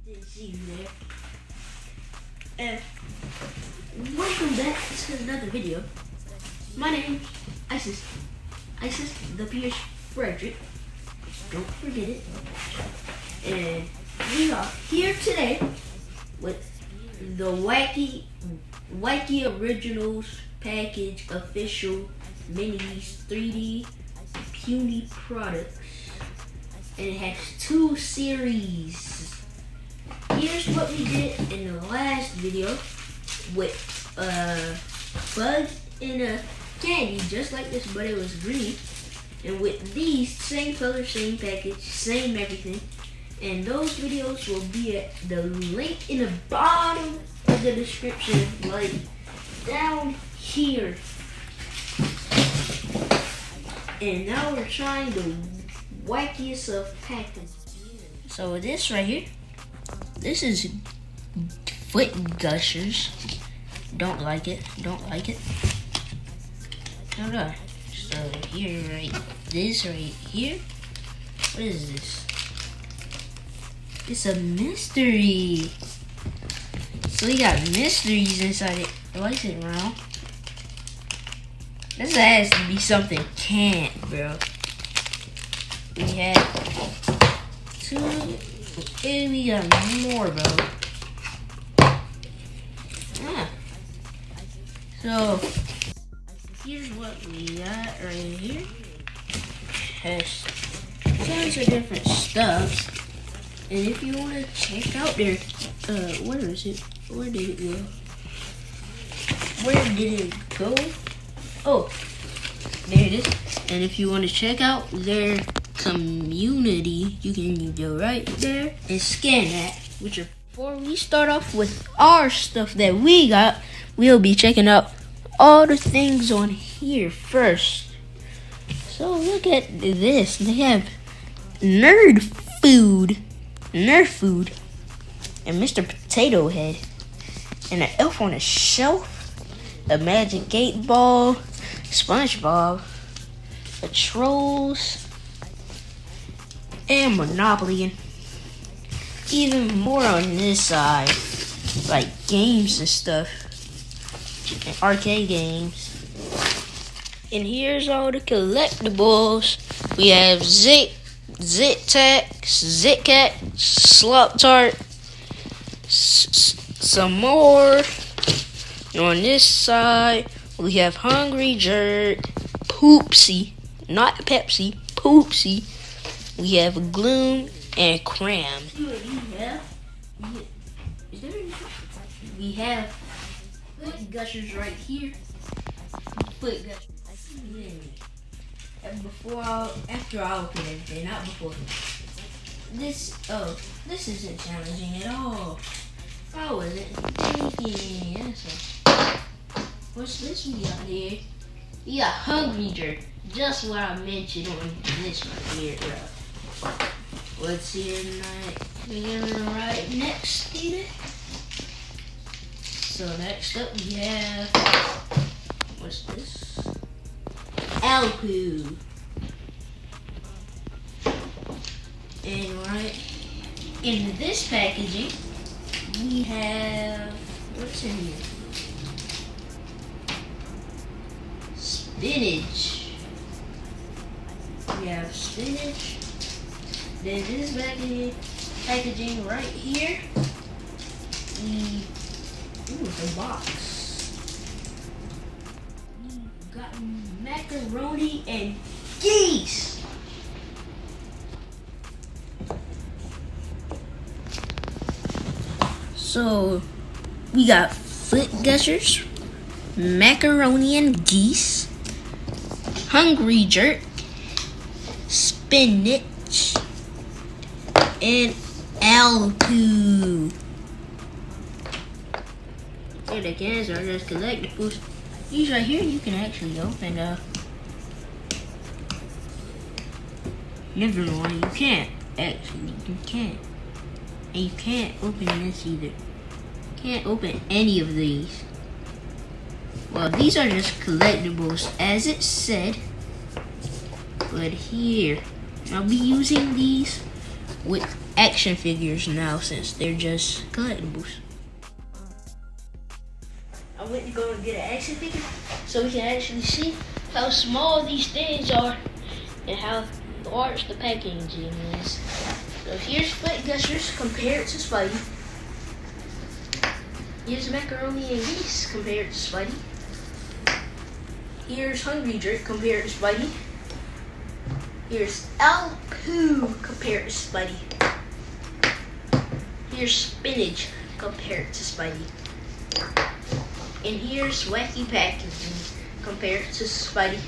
Didn't see you there. And welcome back to another video. My name's Isis. Isis the Pierce Frederick. Don't forget it. And we are here today with the Wacky Originals Package Official Minis 3D Puny products. And it has 2 series. Here's what we did in the last video with Bug and a candy, just like this, but it was green. And with these, same color, same package, same everything. And those videos will be at the link in the bottom of the description, like down here. And now we're trying the wackiest of packages. So this right here, this is foot gushers. Don't like it. Don't like it. Okay. So here, this right here. What is this? It's a mystery. So we got mysteries inside it. Why is it round? This has to be something can't, bro. We have 2, and we got more, bro. Yeah. So here's what we got right here. Has tons of different stuffs. And if you want to check out their, where is it? Where did it go? Where did it go? Oh, there it is. And if you want to check out their community, you can go right there and scan that. Before we start off with our stuff that we got, we'll be checking out all the things on here first. So look at this. They have Nerf food, and Mr. Potato Head, and an elf on a shelf, a magic 8-ball, SpongeBob, a Trolls, and Monopoly, and even more on this side, like games and stuff, and arcade games. And here's all the collectibles. We have Zit-Tac, Zit-Cat, Slop Tart, some more. And on this side, we have Hungry Jerk, Poopsie, not Pepsi, Poopsie. We have Gloom and Cram. We have foot gushers right here. Foot gushers. And after I open everything, not before. This isn't challenging at all. How is it? What's this we got here? We got Hungry Jerk. Just what I mentioned on this right here, bro. What's here tonight? We're gonna right next to it. So next up we have, what's this? Alpoo. And right in this packaging, we have, what's in here? Spinach. We have spinach. Then this packaging right here, it's a box. We've got macaroni and geese. So we got foot gushers, macaroni and geese, Hungry Jerk, spinach, and Alpoo. Here the cans are just collectibles. These right here you can actually open. Never mind, you can't. Actually, you can't. And you can't open this either. Can't open any of these. Well, these are just collectibles, as it said. But here, I'll be using these with action figures now since they're just collectibles. I went to go and get an action figure so we can actually see how small these things are and how large the packaging is. So here's Foot Gushers compared to Spidey. Here's Macaroni and Geese compared to Spidey. Here's Hungry Drip compared to Spidey. Here's Al Poo compared to Spidey. Here's Spinach compared to Spidey. And here's Wacky Packaging compared to Spidey.